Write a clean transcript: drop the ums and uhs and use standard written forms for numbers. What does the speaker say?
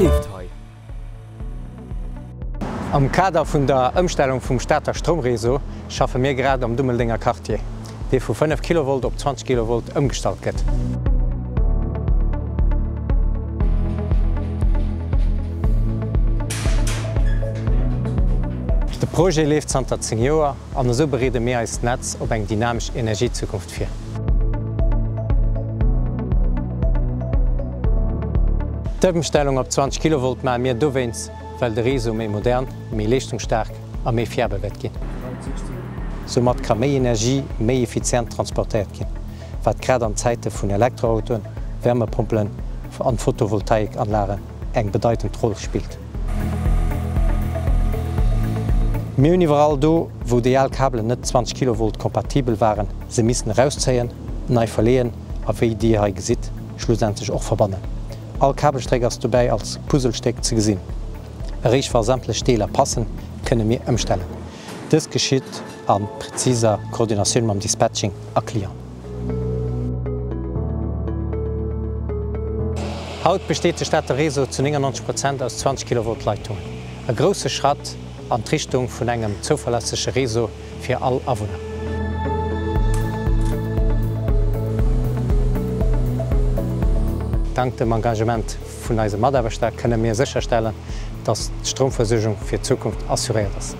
lebt hei? Am Kader vun der Umstellung vum Stadter Stromreso schaffe mir grad am Dummeldinger Quartier, dee vu 5 kV op 20 kV ëmstalt gëtt. De Projekt leeft santa 10 Joer an so berede mehr als Netz op eng dynamisch Energiezukunft fir. D'Umstellung op 20 kV ma mir dowenz, weil de Reso méi modern, méi leistungsstark a méi fiabel wett ginn. Somit kann méi Energie méi effizient transportiert ginn, wat grad an Zeite vun Elektroautoen, Wärmepumpelen an Photovoltaikanlagen eng bedeutend Rolle spielt. Mir univeral do, wo die Kabel net 20 kV kompatibel waren, se missen rauszeien, nei verleen, a wéi Di ha gesit, schlussendlich och verbannen. All Kabelstreckers dabei als Puzzlesteck zu gesinn. Reich war sämtle Steler passen, könne mir umstellen. Das geschieht an präziser Koordination mit dem Dispatching erklären. Heute besteht die Stadt Reso zu 99% aus 20 kV Leitungen. Ein grosser Schritt an die Richtung von einem zuverlässigen Reso für alle Anwohner. Dank dem Engagement von unserem Mitarbeiter können wir sicherstellen, dass die Stromversorgung für die Zukunft assuriert ist.